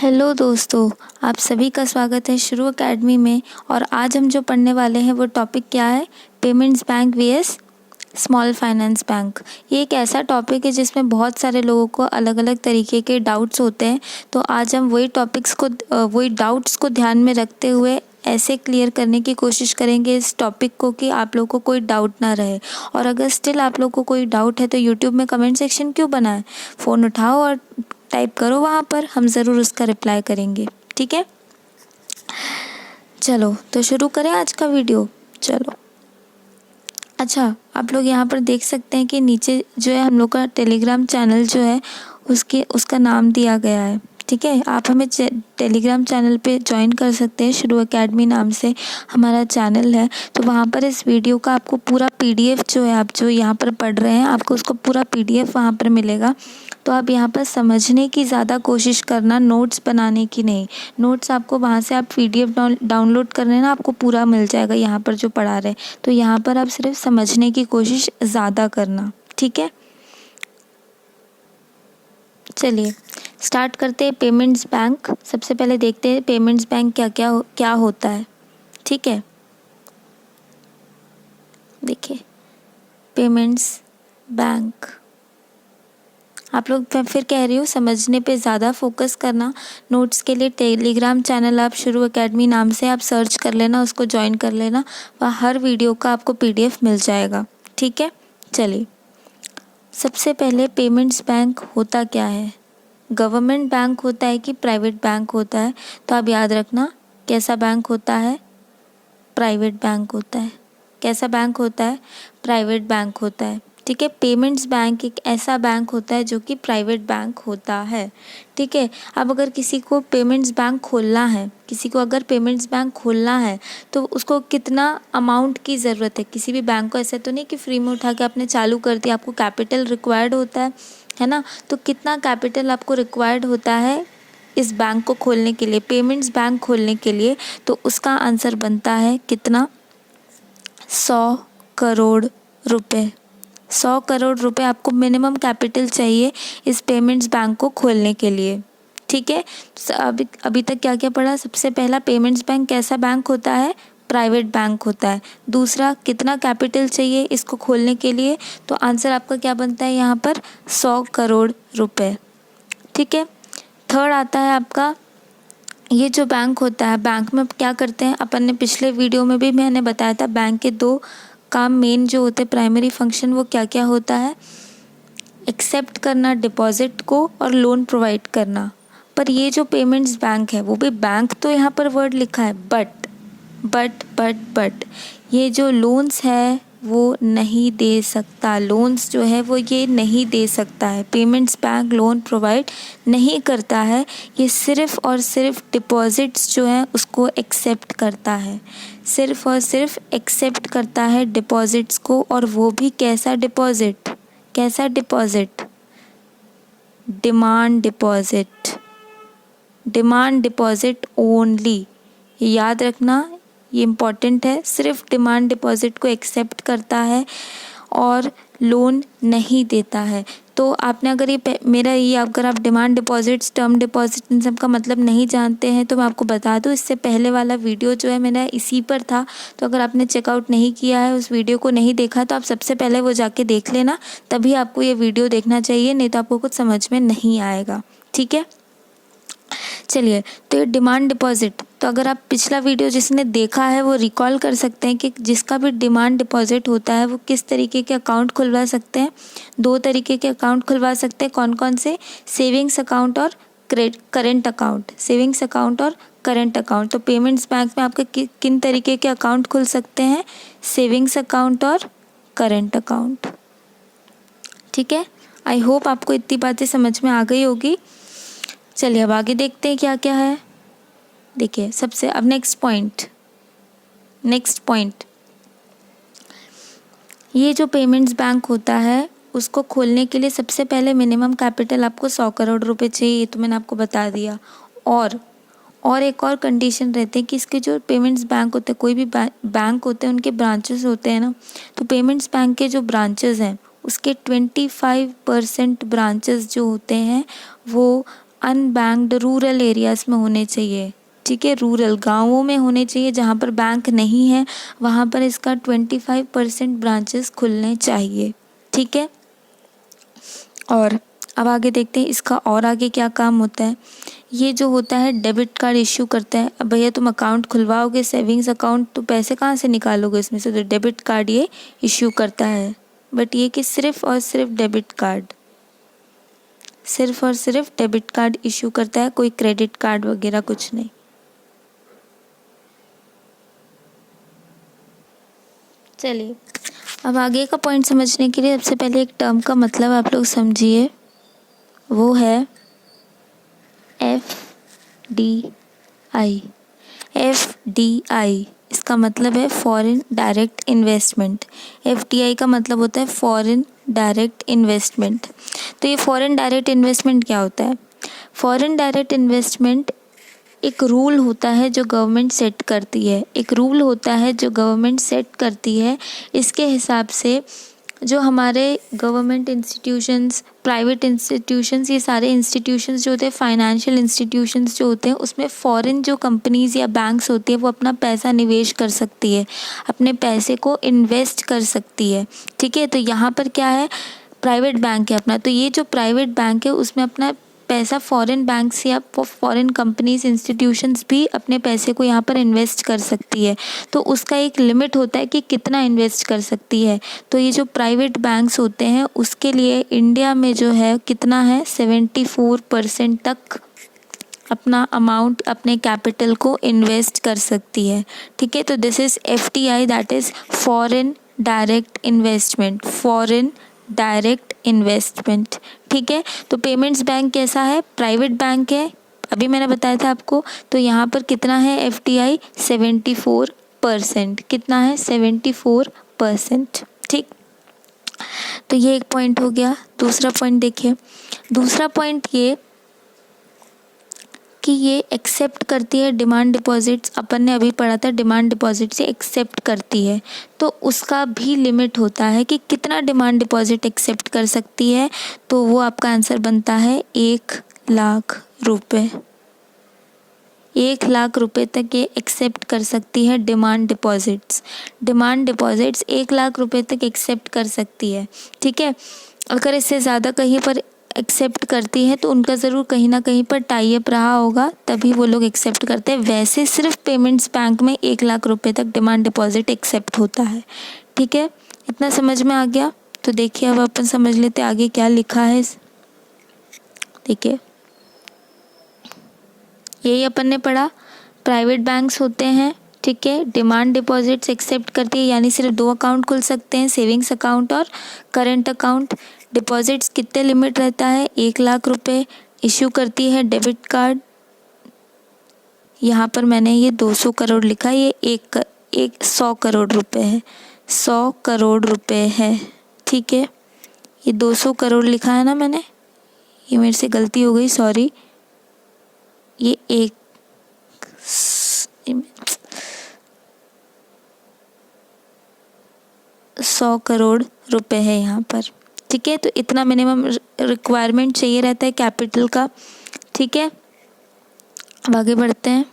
Hello दोस्तों, आप सभी का स्वागत है शुरू एकेडमी में। और आज हम जो पढ़ने वाले हैं वो टॉपिक क्या है? Payments bank vs small finance bank. ये एक ऐसा टॉपिक है जिसमें बहुत सारे लोगों को अलग अलग तरीके के डाउट्स होते हैं। तो आज हम वही डाउट्स को ध्यान में रखते हुए ऐसे क्लियर करने की कोशिश करेंगे इस टॉपिक को कि आप लोगों को कोई डाउट ना रहे। और अगर स्टिल आप लोगों को कोई डाउट है तो यूट्यूब में कमेंट सेक्शन क्यों बनाए, फ़ोन उठाओ और टाइप करो वहाँ पर, हम ज़रूर उसका रिप्लाई करेंगे। ठीक है, चलो तो शुरू करें आज का वीडियो। चलो, अच्छा, आप लोग यहाँ पर देख सकते हैं कि नीचे जो है हम लोग का टेलीग्राम चैनल जो है उसका नाम दिया गया है। ठीक है, आप हमें टेलीग्राम चैनल पे ज्वाइन कर सकते हैं। शुरू एकेडमी नाम से हमारा चैनल है। तो वहाँ पर इस वीडियो का आपको पूरा पीडीएफ जो है, आप जो यहाँ पर पढ़ रहे हैं, आपको उसका पूरा पीडीएफ वहाँ पर मिलेगा। तो आप यहाँ पर समझने की ज़्यादा कोशिश करना, नोट्स बनाने की नहीं। नोट्स आपको वहाँ से आप पीडीएफ डाउनलोड कर लेना, आपको पूरा मिल जाएगा यहाँ पर जो पढ़ा रहे। तो यहाँ पर आप सिर्फ समझने की कोशिश ज़्यादा करना। ठीक है, चलिए स्टार्ट करते हैं। पेमेंट्स बैंक, सबसे पहले देखते हैं पेमेंट्स बैंक क्या होता है। ठीक है, देखिए पेमेंट्स बैंक, आप लोग मैं फिर कह रही हूँ समझने पे ज़्यादा फोकस करना। नोट्स के लिए टेलीग्राम चैनल आप शुरू एकेडमी नाम से आप सर्च कर लेना, उसको ज्वाइन कर लेना, वहाँ हर वीडियो का आपको पीडीएफ मिल जाएगा। ठीक है, चलिए सबसे पहले पेमेंट्स बैंक होता क्या है, गवर्नमेंट बैंक होता है कि प्राइवेट बैंक होता है? तो आप याद रखना, कैसा बैंक होता है? प्राइवेट बैंक होता है। कैसा बैंक होता है? प्राइवेट बैंक होता है। ठीक है, पेमेंट्स बैंक एक ऐसा बैंक होता है जो कि प्राइवेट बैंक होता है। ठीक है, अब अगर किसी को पेमेंट्स बैंक खोलना है, तो उसको कितना अमाउंट की ज़रूरत है? किसी भी बैंक को ऐसा तो नहीं कि फ्री में उठा के आपने चालू कर दिया, आपको कैपिटल रिक्वायर्ड होता है ना? तो कितना कैपिटल आपको रिक्वायर्ड होता है इस बैंक को खोलने के लिए, पेमेंट्स बैंक खोलने के लिए? तो उसका आंसर बनता है कितना? 100 करोड़ रुपए। 100 करोड़ रुपए आपको मिनिमम कैपिटल चाहिए इस पेमेंट्स बैंक को खोलने के लिए। ठीक है, अभी तक क्या क्या पढ़ा? सबसे पहला, पेमेंट्स बैंक कैसा बैंक होता है? प्राइवेट बैंक होता है। दूसरा, कितना कैपिटल चाहिए इसको खोलने के लिए? तो आंसर आपका क्या बनता है यहाँ पर? 100 करोड़ रुपए। ठीक है, थर्ड आता है आपका, ये जो बैंक होता है, बैंक में क्या करते हैं अपन ने पिछले वीडियो में भी मैंने बताया था, बैंक के दो काम मेन जो होते हैं, प्राइमरी फंक्शन, वो क्या क्या होता है? एक्सेप्ट करना डिपॉजिट को और लोन प्रोवाइड करना। पर ये जो पेमेंट्स बैंक है, वो भी बैंक तो यहाँ पर वर्ड लिखा है, बट ये जो लोन्स है वो नहीं दे सकता। लोन्स जो है वो ये नहीं दे सकता है। पेमेंट्स बैंक लोन प्रोवाइड नहीं करता है। ये सिर्फ़ और सिर्फ डिपॉजिट्स जो हैं उसको एक्सेप्ट करता है, सिर्फ़ और सिर्फ एक्सेप्ट करता है डिपॉजिट्स को। और वो भी कैसा डिपॉजिट? Demand deposit only. याद रखना, ये इम्पॉर्टेंट है। सिर्फ डिमांड डिपॉजिट को एक्सेप्ट करता है और लोन नहीं देता है। तो आपने अगर आप डिमांड डिपॉजिट्स, टर्म डिपॉजिट, इन सब का मतलब नहीं जानते हैं तो मैं आपको बता दूं, इससे पहले वाला वीडियो जो है मेरा इसी पर था। तो अगर आपने चेकआउट नहीं किया है, उस वीडियो को नहीं देखा, तो आप सबसे पहले वो जाके देख लेना, तभी आपको ये वीडियो देखना चाहिए, नहीं तो आपको कुछ समझ में नहीं आएगा। ठीक है, चलिए, तो ये डिमांड डिपॉजिट, तो अगर आप पिछला वीडियो जिसने देखा है वो रिकॉल कर सकते हैं कि जिसका भी डिमांड डिपॉजिट होता है वो किस तरीके के अकाउंट खुलवा सकते हैं। 2 तरीके के अकाउंट खुलवा सकते हैं। कौन कौन से? सेविंग्स अकाउंट और करेंट अकाउंट। तो पेमेंट्स बैंक में आपके किन तरीके के अकाउंट खुल सकते हैं? सेविंग्स अकाउंट और करेंट अकाउंट। ठीक है, आई होप आपको इतनी बातें समझ में आ गई होगी। चलिए अब आगे देखते हैं क्या क्या है। देखिए सबसे अब नेक्स्ट पॉइंट, ये जो पेमेंट्स बैंक होता है उसको खोलने के लिए सबसे पहले मिनिमम कैपिटल आपको 100 करोड़ रुपए चाहिए, ये तो मैंने आपको बता दिया। और एक और कंडीशन रहते हैं कि इसके जो पेमेंट्स बैंक होते हैं, कोई भी बैंक होते हैं, उनके ब्रांचेस होते हैं ना, तो पेमेंट्स बैंक के जो ब्रांचेस हैं उसके 25% ब्रांचेस जो होते हैं वो अनबैंक्ड रूरल एरियाज़ में होने चाहिए, ठीक है, रूरल गाँवों में होने चाहिए जहाँ पर बैंक नहीं है, वहाँ पर इसका 25% ब्रांचेस खुलने चाहिए, ठीक है। और अब आगे देखते हैं इसका और आगे क्या काम होता है। ये जो होता है डेबिट कार्ड इश्यू करता है। अब भैया तुम अकाउंट खुलवाओगे सेविंग्स अकाउंट, तो पैसे कहाँ से निकालोगे इसमें से, तो डेबिट कार्ड ये इश्यू करता है। बट ये कि सिर्फ और सिर्फ डेबिट कार्ड, सिर्फ और सिर्फ डेबिट कार्ड इश्यू करता है, कोई क्रेडिट कार्ड वगैरह कुछ नहीं। चलिए अब आगे का पॉइंट समझने के लिए सबसे पहले एक टर्म का मतलब आप लोग समझिए, वो है FDI। FDI इसका मतलब है फॉरेन डायरेक्ट इन्वेस्टमेंट। FDI का मतलब होता है फॉरेन डायरेक्ट इन्वेस्टमेंट। तो ये फॉरेन डायरेक्ट इन्वेस्टमेंट क्या होता है? फॉरेन डायरेक्ट इन्वेस्टमेंट एक रूल होता है जो गवर्नमेंट सेट करती है, एक रूल होता है जो गवर्नमेंट सेट करती है। इसके हिसाब से जो हमारे गवर्नमेंट इंस्टीट्यूशंस, प्राइवेट इंस्टीट्यूशंस, ये सारे इंस्टीट्यूशंस जो होते हैं, फाइनेंशियल इंस्टीट्यूशंस जो होते हैं, उसमें फ़ॉरेन जो कंपनीज़ या बैंक्स होती है वो अपना पैसा निवेश कर सकती है, अपने पैसे को इन्वेस्ट कर सकती है, ठीक है। तो यहाँ पर क्या है, प्राइवेट बैंक है अपना, तो ये जो प्राइवेट बैंक है उसमें अपना पैसा फॉरेन बैंक्स या फॉरेन कंपनीज, इंस्टीट्यूशंस भी अपने पैसे को यहाँ पर इन्वेस्ट कर सकती है। तो उसका एक लिमिट होता है कि कितना इन्वेस्ट कर सकती है। तो ये जो प्राइवेट बैंक्स होते हैं उसके लिए इंडिया में जो है कितना है, 74% तक अपना अमाउंट, अपने कैपिटल को इन्वेस्ट कर सकती है, ठीक है। तो this is FDI, that is foreign direct investment, foreign direct investment, ठीक है। तो पेमेंट्स बैंक कैसा है, प्राइवेट बैंक है, अभी मैंने बताया था आपको। तो यहाँ पर कितना है FDI, 74%, कितना है, 74%, ठीक। तो ये एक पॉइंट हो गया। दूसरा पॉइंट देखिए, दूसरा पॉइंट ये कि ये एक्सेप्ट करती है डिमांड डिपॉजिट्स। अपन ने अभी पढ़ा था डिमांड डिपॉजिट से एक्सेप्ट करती है, तो उसका भी लिमिट होता है कि कितना डिमांड डिपॉजिट एक्सेप्ट कर सकती है। तो वो आपका आंसर बनता है 1,00,000 रुपये। 1,00,000 रुपये तक ये एक्सेप्ट कर सकती है डिमांड डिपॉजिट्स। डिमांड डिपॉजिट्स 1,00,000 रुपये तक एक्सेप्ट कर सकती है, ठीक है। अगर इससे ज़्यादा कहीं पर एक्सेप्ट करती है तो उनका ज़रूर कहीं ना कहीं पर टाई अप रहा होगा, तभी वो लोग एक्सेप्ट करते हैं। वैसे सिर्फ पेमेंट्स बैंक में 1,00,000 रुपये तक डिमांड डिपॉजिट एक्सेप्ट होता है, ठीक है। इतना समझ में आ गया? तो देखिए अब अपन समझ लेते आगे क्या लिखा है। देखिए यही अपन ने पढ़ा, प्राइवेट बैंक्स होते हैं, ठीक है, डिमांड डिपॉजिट्स एक्सेप्ट करती है, यानी सिर्फ 2 अकाउंट खुल सकते हैं, सेविंग्स अकाउंट और करंट अकाउंट। डिपॉजिट्स कितने लिमिट रहता है, 1,00,000 रुपये। इशू करती है डेबिट कार्ड, यहाँ पर मैंने ये 200 करोड़ लिखा, ये 100 करोड़ रुपए है, 100 करोड़ रुपए है, ठीक है। ये 200 करोड़ लिखा है ना मैंने, ये मेरे से गलती हो गई, सॉरी। ये 100 करोड़ रुपए है यहाँ पर, ठीक है। तो इतना मिनिमम रिक्वायरमेंट चाहिए रहता है कैपिटल का, ठीक है। अब आगे बढ़ते हैं।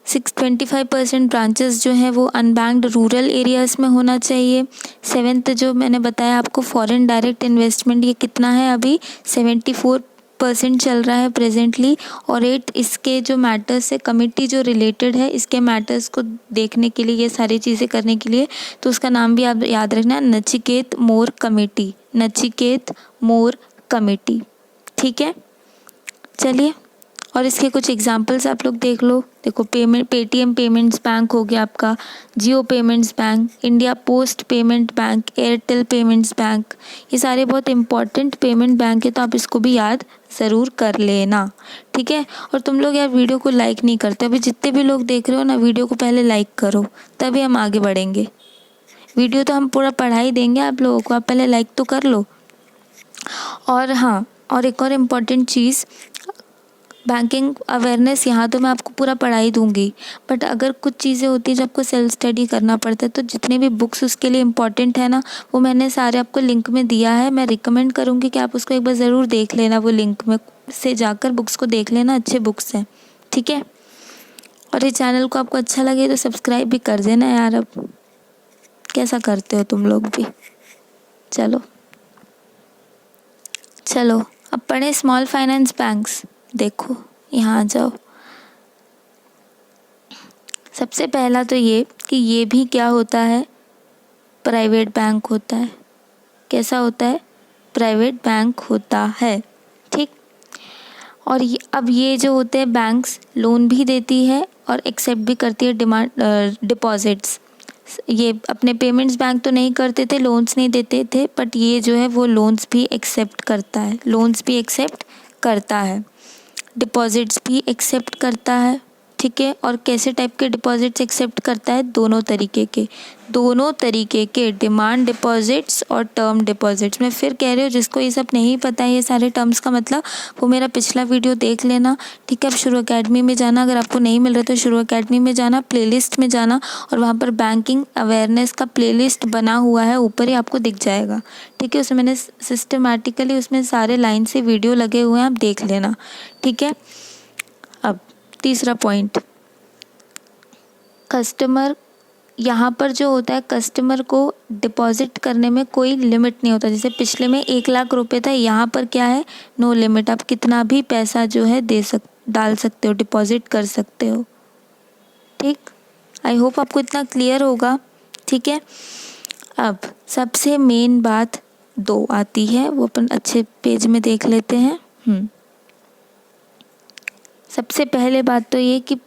25% ब्रांचेस जो हैं वो अनबैंक्ड रूरल एरियाज़ में होना चाहिए। 7th जो मैंने बताया आपको फॉरेन डायरेक्ट इन्वेस्टमेंट, ये कितना है अभी, 74% चल रहा है प्रेजेंटली। और 8 इसके जो मैटर्स से कमिटी जो रिलेटेड है, इसके मैटर्स को देखने के लिए, ये सारी चीज़ें करने के लिए, तो उसका नाम भी आप याद रखना, नचिकेत मोर कमेटी, नचिकेत मोर कमेटी, ठीक है। चलिए और इसके कुछ एग्जांपल्स आप लोग देख लो। देखो पेटीएम पेमेंट्स बैंक हो गया आपका, Jio payments bank, India post payment bank, Airtel payments bank, ये सारे बहुत इंपॉर्टेंट पेमेंट बैंक है, तो आप इसको भी याद ज़रूर कर लेना, ठीक है। और तुम लोग यार वीडियो को लाइक नहीं करते, अभी जितने भी लोग देख रहे हो ना, वीडियो को पहले लाइक करो, तभी हम आगे बढ़ेंगे। वीडियो तो हम पूरा पढ़ा ही देंगे आप लोगों को, आप पहले लाइक तो कर लो। और हाँ, और एक और इम्पॉर्टेंट चीज़, बैंकिंग अवेयरनेस यहाँ तो मैं आपको पूरा पढ़ा ही दूँगी, बट अगर कुछ चीज़ें होती हैं जो आपको सेल्फ स्टडी करना पड़ता है, तो जितने भी बुक्स उसके लिए इम्पॉर्टेंट है ना, वो मैंने सारे आपको लिंक में दिया है। मैं रिकमेंड करूँगी कि आप उसको एक बार ज़रूर देख लेना, वो लिंक में से जाकर बुक्स को देख लेना, अच्छे बुक्स हैं, ठीक है। और ये चैनल को आपको अच्छा लगे तो सब्सक्राइब भी कर देना यार। अब कैसा करते हो तुम लोग भी। चलो अब पढ़ें स्मॉल फाइनेंस बैंक्स। देखो यहाँ आ जाओ। सबसे पहला तो ये कि ये भी क्या होता है, प्राइवेट बैंक होता है। कैसा होता है, प्राइवेट बैंक होता है, ठीक। और अब ये जो होते हैं बैंक्स, लोन भी देती है और एक्सेप्ट भी करती है डिपॉजिट्स। ये अपने पेमेंट्स बैंक तो नहीं करते थे, लोन्स नहीं देते थे, बट ये जो है वो लोन्स भी एक्सेप्ट करता है, डिपॉजिट्स भी एक्सेप्ट करता है, ठीक है। और कैसे टाइप के डिपॉजिट्स एक्सेप्ट करता है, दोनों तरीके के डिमांड डिपॉजिट्स और टर्म डिपॉजिट्स। मैं फिर कह रही हूँ, जिसको ये सब नहीं पता है, ये सारे टर्म्स का मतलब, वो मेरा पिछला वीडियो देख लेना, ठीक है। अब शुरू अकेडमी में जाना, अगर आपको नहीं मिल रहा तो शुरू अकेडमी में जाना, प्लेलिस्ट में जाना और वहाँ पर बैंकिंग अवेयरनेस का प्लेलिस्ट बना हुआ है, ऊपर ही आपको दिख जाएगा, ठीक है। उसमें मैंने सिस्टमेटिकली उसमें सारे लाइन से वीडियो लगे हुए हैं, आप देख लेना, ठीक है। अब तीसरा पॉइंट, कस्टमर, यहाँ पर जो होता है कस्टमर को डिपॉजिट करने में कोई लिमिट नहीं होता। जैसे पिछले में 1,00,000 रुपये था, यहाँ पर क्या है, नो लिमिट। आप कितना भी पैसा जो है डाल सकते हो, डिपॉजिट कर सकते हो, ठीक। आई होप आपको इतना क्लियर होगा, ठीक है। अब सबसे मेन बात 2 आती है, वो अपन अच्छे पेज में देख लेते हैं। सबसे पहले बात तो ये कि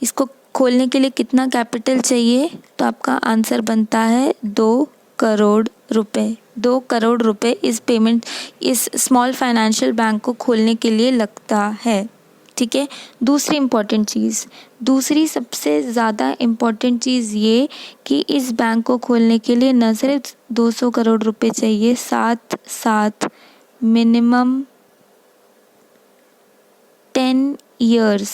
इसको खोलने के लिए कितना कैपिटल चाहिए, तो आपका आंसर बनता है 2 करोड़ रुपए। 2 करोड़ रुपए इस स्मॉल फाइनेंशियल बैंक को खोलने के लिए लगता है, ठीक है। दूसरी सबसे ज़्यादा इम्पॉर्टेंट चीज़ ये कि इस बैंक को खोलने के लिए न सिर्फ 200 करोड़ रुपए चाहिए, साथ मिनिमम 10 इयर्स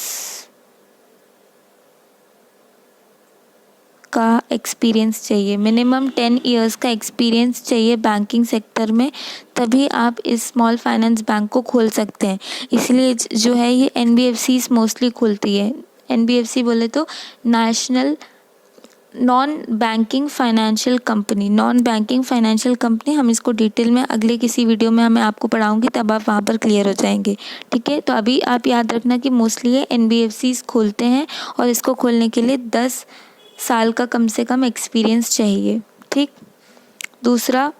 का एक्सपीरियंस चाहिए। मिनिमम 10 इयर्स का एक्सपीरियंस चाहिए बैंकिंग सेक्टर में, तभी आप इस स्मॉल फाइनेंस बैंक को खोल सकते हैं। इसलिए जो है ये NBFCs मोस्टली खुलती है। NBFC बोले तो national non banking financial company. हम इसको डिटेल में अगले किसी वीडियो में मैं आपको पढ़ाऊंगी, तब आप वहाँ पर क्लियर हो जाएंगे, ठीक है। तो अभी आप याद रखना कि मोस्टली ये NBFCs खोलते हैं और इसको खोलने के लिए 10 साल का कम से कम एक्सपीरियंस चाहिए, ठीक। दूसरा,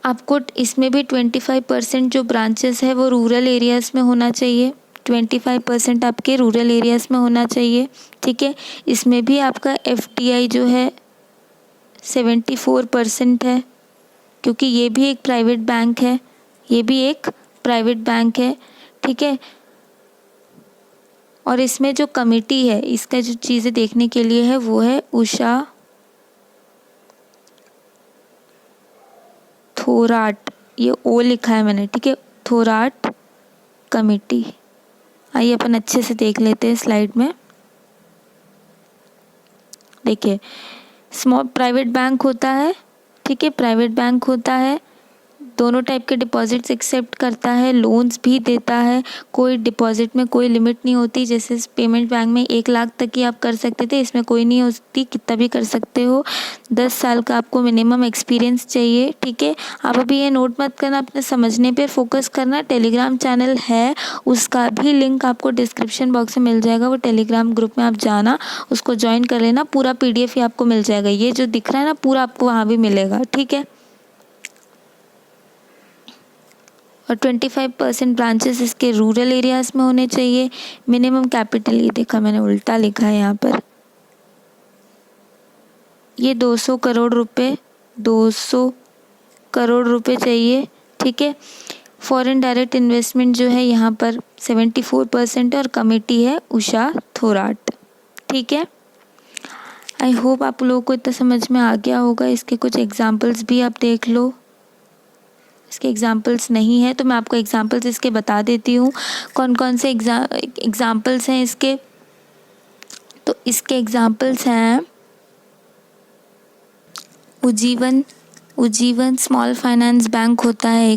आपको इसमें भी 25% जो ब्रांचेस है वो रूरल एरियाज़ में होना चाहिए। 25% आपके रूरल एरियाज़ में होना चाहिए, ठीक है। इसमें भी आपका FDI जो है 74% है, क्योंकि ये भी एक प्राइवेट बैंक है, ठीक है। और इसमें जो कमिटी है, इसका जो चीज़ें देखने के लिए है वो है उषा थोराट, ये ओ लिखा है मैंने, ठीक है, थोराट कमिटी। आइए अपन अच्छे से देख लेते हैं स्लाइड में। देखिए, स्मॉल प्राइवेट बैंक होता है, ठीक है, प्राइवेट बैंक होता है, दोनों टाइप के डिपॉजिट्स एक्सेप्ट करता है, लोन्स भी देता है, कोई डिपॉजिट में कोई लिमिट नहीं होती। जैसे पेमेंट बैंक में 1,00,000 तक ही आप कर सकते थे, इसमें कोई नहीं होती, कितना भी कर सकते हो। 10 साल का आपको मिनिमम एक्सपीरियंस चाहिए, ठीक है। आप अभी ये नोट मत करना, अपने समझने पे फोकस करना। टेलीग्राम चैनल है, उसका भी लिंक आपको डिस्क्रिप्शन बॉक्स में मिल जाएगा। वो टेलीग्राम ग्रुप में आप जाना, उसको ज्वाइन कर लेना, पूरा PDF ही आपको मिल जाएगा। ये जो दिख रहा है ना, पूरा आपको वहाँ भी मिलेगा, ठीक है। और 25% ब्रांचेस इसके रूरल एरियाज़ में होने चाहिए। मिनिमम कैपिटल, ये देखा मैंने उल्टा लिखा है यहाँ पर, ये 200 करोड़ रुपए चाहिए, ठीक है। फॉरेन डायरेक्ट इन्वेस्टमेंट जो है यहाँ पर 74% और कमेटी है उषा थोराट, ठीक है। आई होप आप लोगों को इतना समझ में आ गया होगा। इसके कुछ एग्जाम्पल्स भी आप देख लो, इसके एग्जाम्पल्स नहीं है, तो मैं आपको एग्जाम्पल्स इसके बता देती हूँ कौन कौन से एग्जाम्पल्स हैं इसके। तो इसके एग्जाम्पल्स हैं उज्जीवन स्मॉल फाइनेंस बैंक होता है,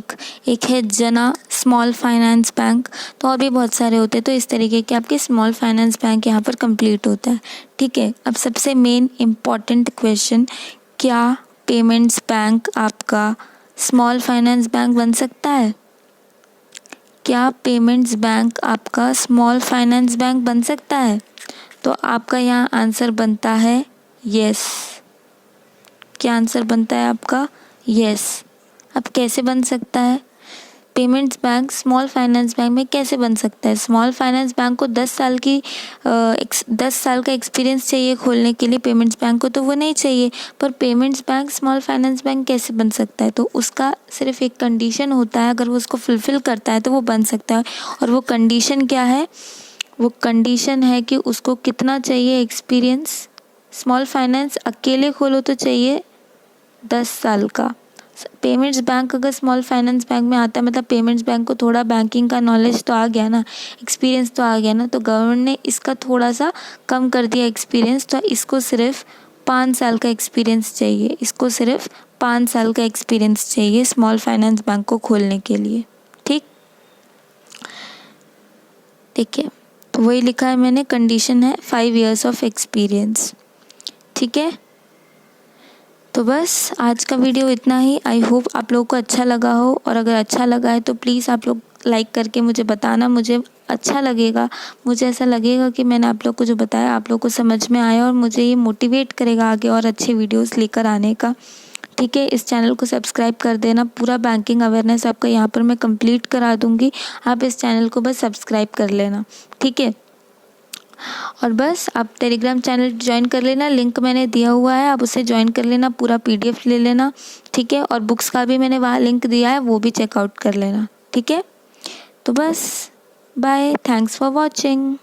एक है जना स्मॉल फाइनेंस बैंक, तो और भी बहुत सारे होते हैं। तो इस तरीके के आपके स्मॉल फाइनेंस बैंक यहाँ पर कंप्लीट होता है। ठीक है, अब सबसे मेन इम्पॉर्टेंट क्वेश्चन, क्या पेमेंट्स बैंक आपका स्मॉल फाइनेंस बैंक बन सकता है? क्या पेमेंट्स बैंक आपका स्मॉल फाइनेंस बैंक बन सकता है? तो आपका यहाँ आंसर बनता है यस। क्या आंसर बनता है आपका? यस। अब कैसे बन सकता है payments bank small finance bank में? कैसे बन सकता है? स्मॉल फाइनेंस बैंक को 10 साल का एक्सपीरियंस चाहिए खोलने के लिए, पेमेंट्स बैंक को तो वो नहीं चाहिए। पर payments bank small finance bank कैसे बन सकता है? तो उसका सिर्फ एक कंडीशन होता है, अगर वो उसको फुलफ़िल करता है तो वो बन सकता है। और वो कंडीशन क्या है? वो कंडीशन है कि उसको कितना चाहिए एक्सपीरियंस। स्मॉल फाइनेंस अकेले खोलो तो चाहिए 10 साल का। पेमेंट्स बैंक अगर स्मॉल फाइनेंस बैंक में आता है, मतलब पेमेंट्स बैंक को थोड़ा बैंकिंग का नॉलेज तो आ गया ना, एक्सपीरियंस तो आ गया ना, तो गवर्नमेंट ने इसका थोड़ा सा कम कर दिया एक्सपीरियंस, तो इसको सिर्फ 5 साल का एक्सपीरियंस चाहिए। इसको सिर्फ 5 साल का एक्सपीरियंस चाहिए स्मॉल फाइनेंस बैंक को खोलने के लिए। ठीक, देखिए तो वही लिखा है मैंने, कंडीशन है 5 years ऑफ एक्सपीरियंस। ठीक है, तो बस आज का वीडियो इतना ही। आई होप आप लोगों को अच्छा लगा हो, और अगर अच्छा लगा है तो प्लीज़ आप लोग लाइक करके मुझे बताना, मुझे अच्छा लगेगा। मुझे ऐसा लगेगा कि मैंने आप लोग को जो बताया आप लोग को समझ में आया, और मुझे ये मोटिवेट करेगा आगे और अच्छे वीडियोस लेकर आने का। ठीक है, इस चैनल को सब्सक्राइब कर देना। पूरा बैंकिंग अवेयरनेस आपका यहाँ पर मैं कंप्लीट करा दूँगी, आप इस चैनल को बस सब्सक्राइब कर लेना। ठीक है, और बस आप टेलीग्राम चैनल ज्वाइन कर लेना, लिंक मैंने दिया हुआ है, आप उसे ज्वाइन कर लेना, पूरा PDF ले लेना। ठीक है, और बुक्स का भी मैंने वहाँ लिंक दिया है, वो भी चेकआउट कर लेना। ठीक है, तो बस बाय, थैंक्स फॉर वॉचिंग।